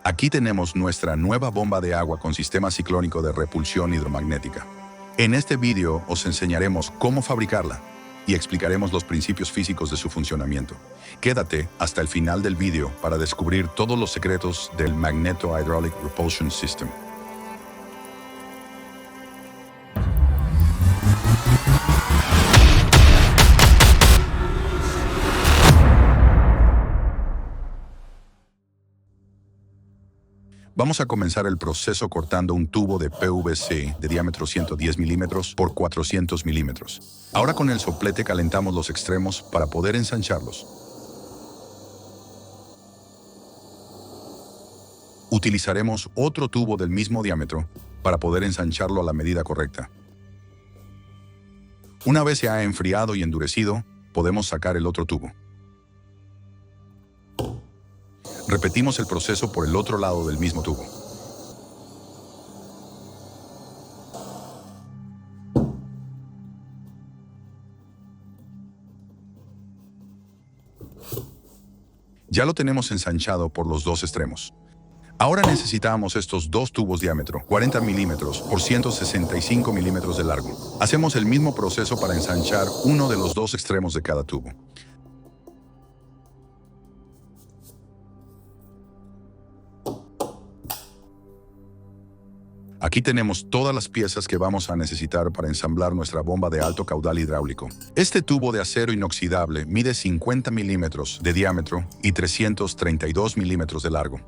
Aquí tenemos nuestra nueva bomba de agua con sistema ciclónico de repulsión hidromagnética. En este vídeo os enseñaremos cómo fabricarla y explicaremos los principios físicos de su funcionamiento. Quédate hasta el final del vídeo para descubrir todos los secretos del Magneto Hydraulic Repulsion System. Vamos a comenzar el proceso cortando un tubo de PVC de diámetro 110 milímetros por 400 milímetros. Ahora con el soplete calentamos los extremos para poder ensancharlos. Utilizaremos otro tubo del mismo diámetro para poder ensancharlo a la medida correcta. Una vez se ha enfriado y endurecido, podemos sacar el otro tubo. Repetimos el proceso por el otro lado del mismo tubo. Ya lo tenemos ensanchado por los dos extremos. Ahora necesitamos estos dos tubos diámetro 40 milímetros por 165 milímetros de largo. Hacemos el mismo proceso para ensanchar uno de los dos extremos de cada tubo. Aquí tenemos todas las piezas que vamos a necesitar para ensamblar nuestra bomba de alto caudal hidráulico. Este tubo de acero inoxidable mide 50 milímetros de diámetro y 332 milímetros de largo.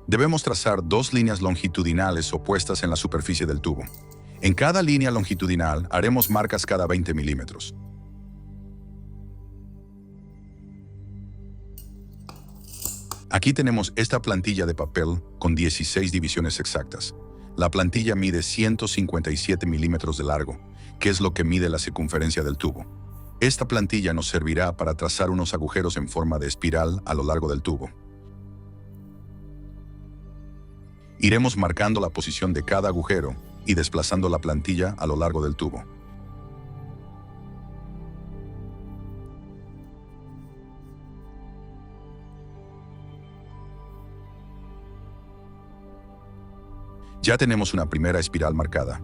Debemos trazar dos líneas longitudinales opuestas en la superficie del tubo. En cada línea longitudinal haremos marcas cada 20 milímetros. Aquí tenemos esta plantilla de papel con 16 divisiones exactas. La plantilla mide 157 milímetros de largo, que es lo que mide la circunferencia del tubo. Esta plantilla nos servirá para trazar unos agujeros en forma de espiral a lo largo del tubo. Iremos marcando la posición de cada agujero y desplazando la plantilla a lo largo del tubo. Ya tenemos una primera espiral marcada.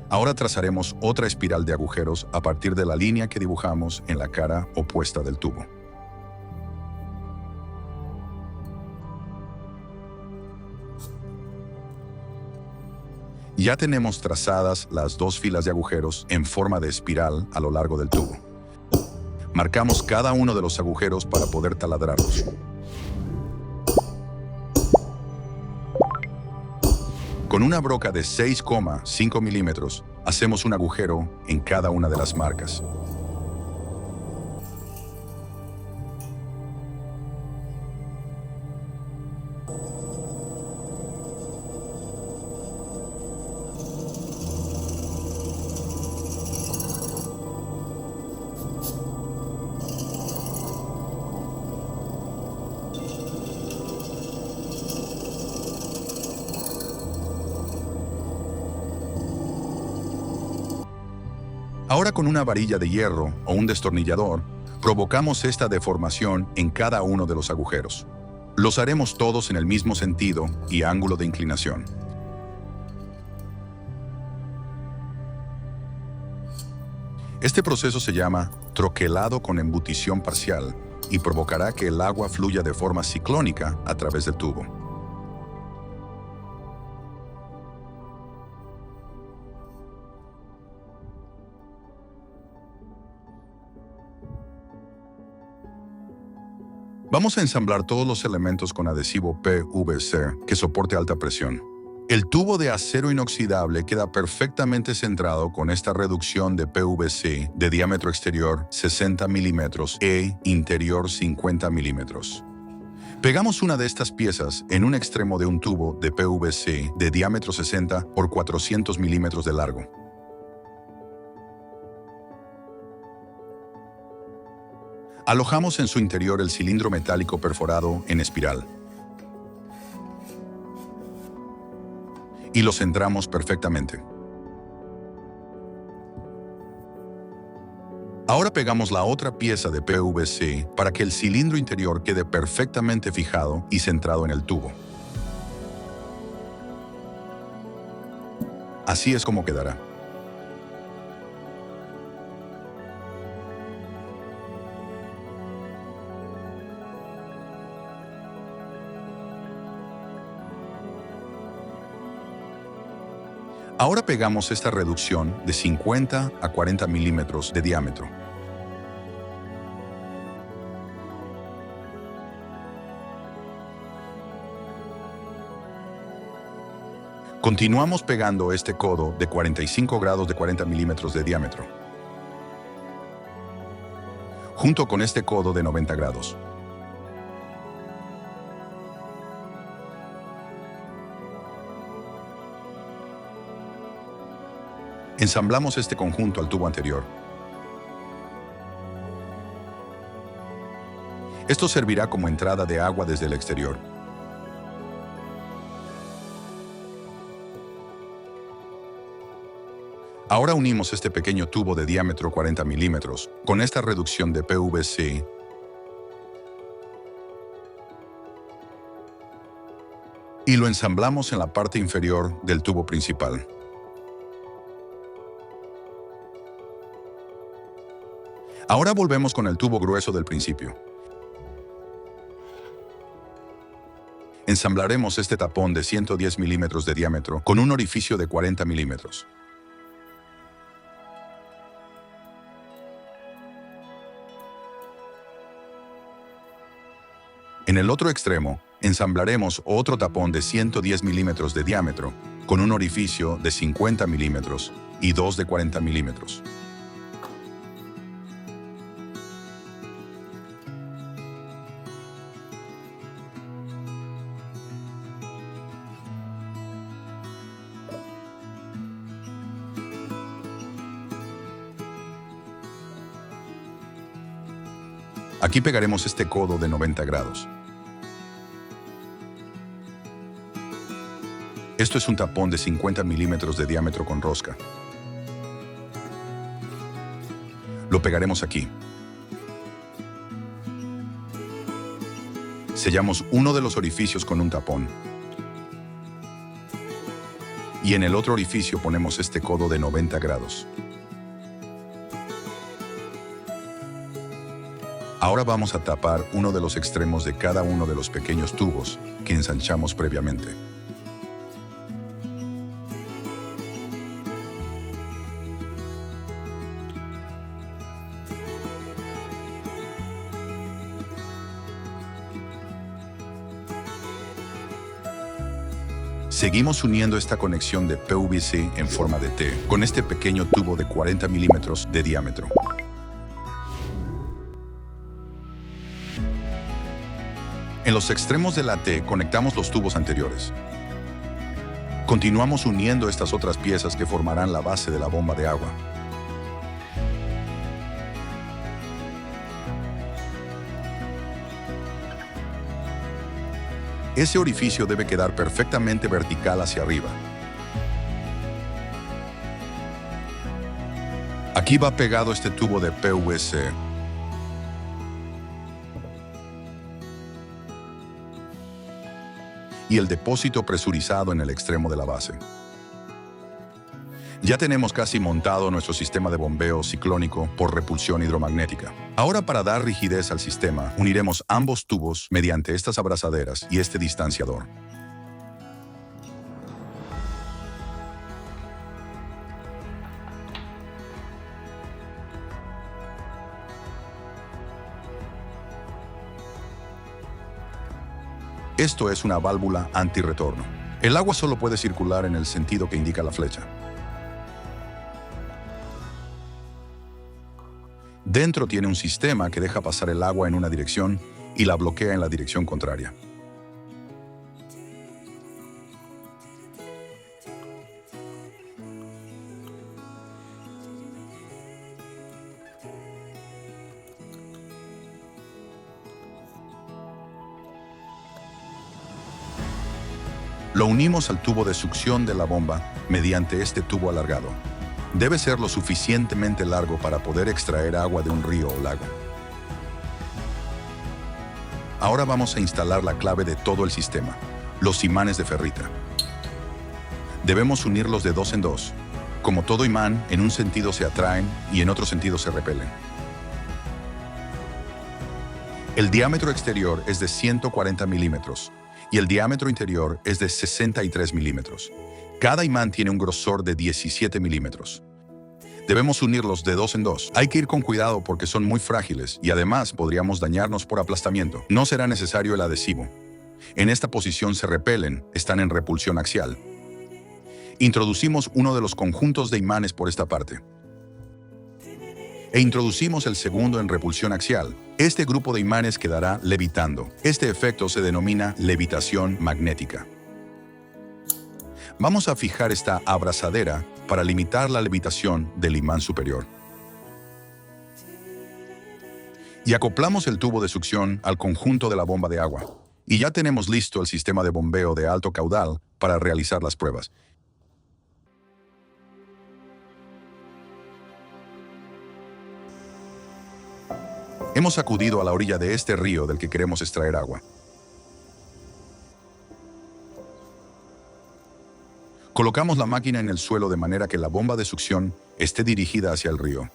Ahora trazaremos otra espiral de agujeros a partir de la línea que dibujamos en la cara opuesta del tubo. Ya tenemos trazadas las dos filas de agujeros en forma de espiral a lo largo del tubo. Marcamos cada uno de los agujeros para poder taladrarlos. Con una broca de 6,5 milímetros, hacemos un agujero en cada una de las marcas. Ahora con una varilla de hierro o un destornillador, provocamos esta deformación en cada uno de los agujeros. Los haremos todos en el mismo sentido y ángulo de inclinación. Este proceso se llama troquelado con embutición parcial y provocará que el agua fluya de forma ciclónica a través del tubo. Vamos a ensamblar todos los elementos con adhesivo PVC que soporte alta presión. El tubo de acero inoxidable queda perfectamente centrado con esta reducción de PVC de diámetro exterior 60 milímetros e interior 50 milímetros. Pegamos una de estas piezas en un extremo de un tubo de PVC de diámetro 60 por 400 milímetros de largo. Alojamos en su interior el cilindro metálico perforado en espiral. Y lo centramos perfectamente. Ahora pegamos la otra pieza de PVC para que el cilindro interior quede perfectamente fijado y centrado en el tubo. Así es como quedará. Ahora pegamos esta reducción de 50 a 40 milímetros de diámetro. Continuamos pegando este codo de 45 grados de 40 milímetros de diámetro, junto con este codo de 90 grados. Ensamblamos este conjunto al tubo anterior. Esto servirá como entrada de agua desde el exterior. Ahora unimos este pequeño tubo de diámetro 40 milímetros con esta reducción de PVC y lo ensamblamos en la parte inferior del tubo principal. Ahora volvemos con el tubo grueso del principio. Ensamblaremos este tapón de 110 milímetros de diámetro con un orificio de 40 milímetros. En el otro extremo, ensamblaremos otro tapón de 110 milímetros de diámetro con un orificio de 50 milímetros y dos de 40 milímetros. Aquí pegaremos este codo de 90 grados. Esto es un tapón de 50 milímetros de diámetro con rosca. Lo pegaremos aquí. Sellamos uno de los orificios con un tapón. Y en el otro orificio ponemos este codo de 90 grados. Ahora vamos a tapar uno de los extremos de cada uno de los pequeños tubos que ensanchamos previamente. Seguimos uniendo esta conexión de PVC en forma de T con este pequeño tubo de 40 milímetros de diámetro. En los extremos de la T conectamos los tubos anteriores. Continuamos uniendo estas otras piezas que formarán la base de la bomba de agua. Ese orificio debe quedar perfectamente vertical hacia arriba. Aquí va pegado este tubo de PVC. Y el depósito presurizado en el extremo de la base. Ya tenemos casi montado nuestro sistema de bombeo ciclónico por repulsión hidromagnética. Ahora, para dar rigidez al sistema, uniremos ambos tubos mediante estas abrazaderas y este distanciador. Esto es una válvula antirretorno. El agua solo puede circular en el sentido que indica la flecha. Dentro tiene un sistema que deja pasar el agua en una dirección y la bloquea en la dirección contraria. Lo unimos al tubo de succión de la bomba mediante este tubo alargado. Debe ser lo suficientemente largo para poder extraer agua de un río o lago. Ahora vamos a instalar la clave de todo el sistema, los imanes de ferrita. Debemos unirlos de dos en dos. Como todo imán, en un sentido se atraen y en otro sentido se repelen. El diámetro exterior es de 140 milímetros y el diámetro interior es de 63 milímetros. Cada imán tiene un grosor de 17 milímetros. Debemos unirlos de dos en dos. Hay que ir con cuidado porque son muy frágiles y además podríamos dañarnos por aplastamiento. No será necesario el adhesivo. En esta posición se repelen, están en repulsión axial. Introducimos uno de los conjuntos de imanes por esta parte. E introducimos el segundo en repulsión axial. Este grupo de imanes quedará levitando. Este efecto se denomina levitación magnética. Vamos a fijar esta abrazadera para limitar la levitación del imán superior. Y acoplamos el tubo de succión al conjunto de la bomba de agua. Y ya tenemos listo el sistema de bombeo de alto caudal para realizar las pruebas. Hemos acudido a la orilla de este río del que queremos extraer agua. Colocamos la máquina en el suelo de manera que la bomba de succión esté dirigida hacia el río.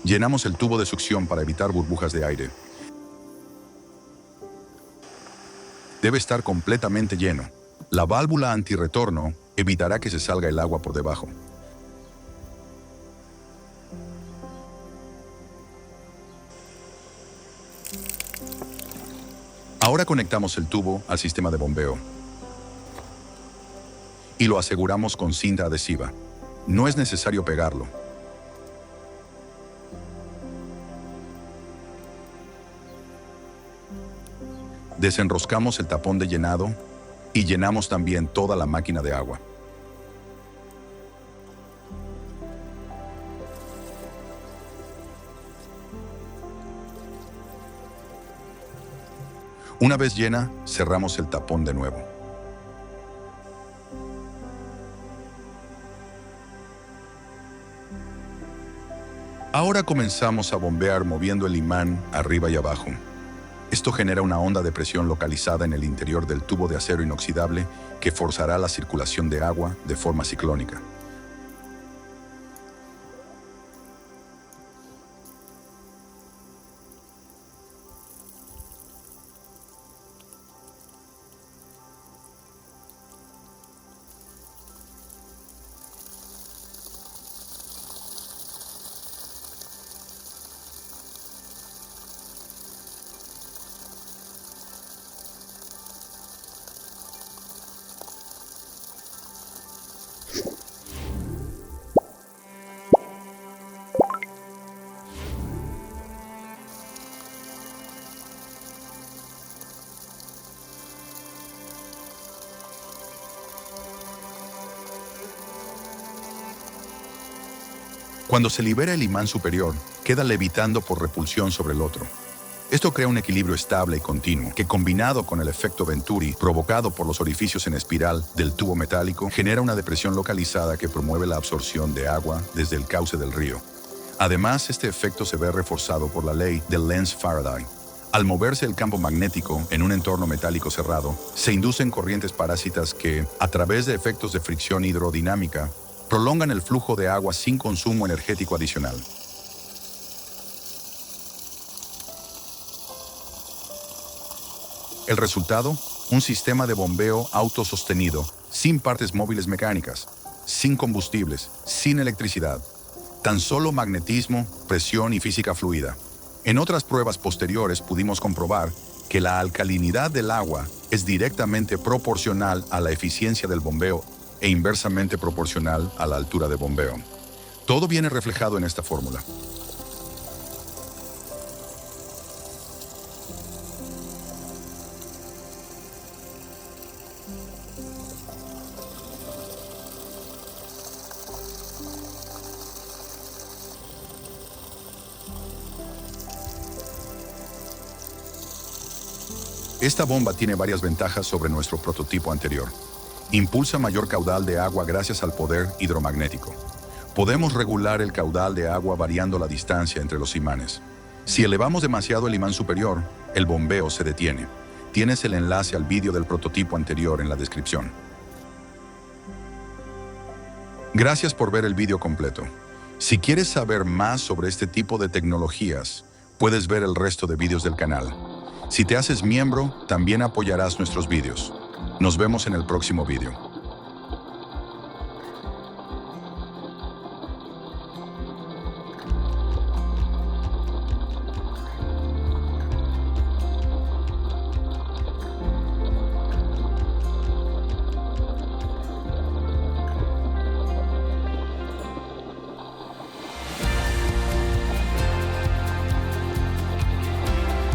Llenamos el tubo de succión para evitar burbujas de aire. Debe estar completamente lleno. La válvula antirretorno evitará que se salga el agua por debajo. Ahora conectamos el tubo al sistema de bombeo y lo aseguramos con cinta adhesiva. No es necesario pegarlo. Desenroscamos el tapón de llenado y llenamos también toda la máquina de agua. Una vez llena, cerramos el tapón de nuevo. Ahora comenzamos a bombear moviendo el imán arriba y abajo. Esto genera una onda de presión localizada en el interior del tubo de acero inoxidable que forzará la circulación de agua de forma ciclónica. Cuando se libera el imán superior, queda levitando por repulsión sobre el otro. Esto crea un equilibrio estable y continuo, que combinado con el efecto Venturi provocado por los orificios en espiral del tubo metálico, genera una depresión localizada que promueve la absorción de agua desde el cauce del río. Además, este efecto se ve reforzado por la ley de Lenz-Faraday. Al moverse el campo magnético en un entorno metálico cerrado, se inducen corrientes parásitas que, a través de efectos de fricción hidrodinámica, prolongan el flujo de agua sin consumo energético adicional. El resultado, un sistema de bombeo autosostenido, sin partes móviles mecánicas, sin combustibles, sin electricidad, tan solo magnetismo, presión y física fluida. En otras pruebas posteriores pudimos comprobar que la alcalinidad del agua es directamente proporcional a la eficiencia del bombeo e inversamente proporcional a la altura de bombeo. Todo viene reflejado en esta fórmula. Esta bomba tiene varias ventajas sobre nuestro prototipo anterior. Impulsa mayor caudal de agua gracias al poder hidromagnético. Podemos regular el caudal de agua variando la distancia entre los imanes. Si elevamos demasiado el imán superior, el bombeo se detiene. Tienes el enlace al vídeo del prototipo anterior en la descripción. Gracias por ver el vídeo completo. Si quieres saber más sobre este tipo de tecnologías, puedes ver el resto de vídeos del canal. Si te haces miembro, también apoyarás nuestros vídeos. Nos vemos en el próximo vídeo.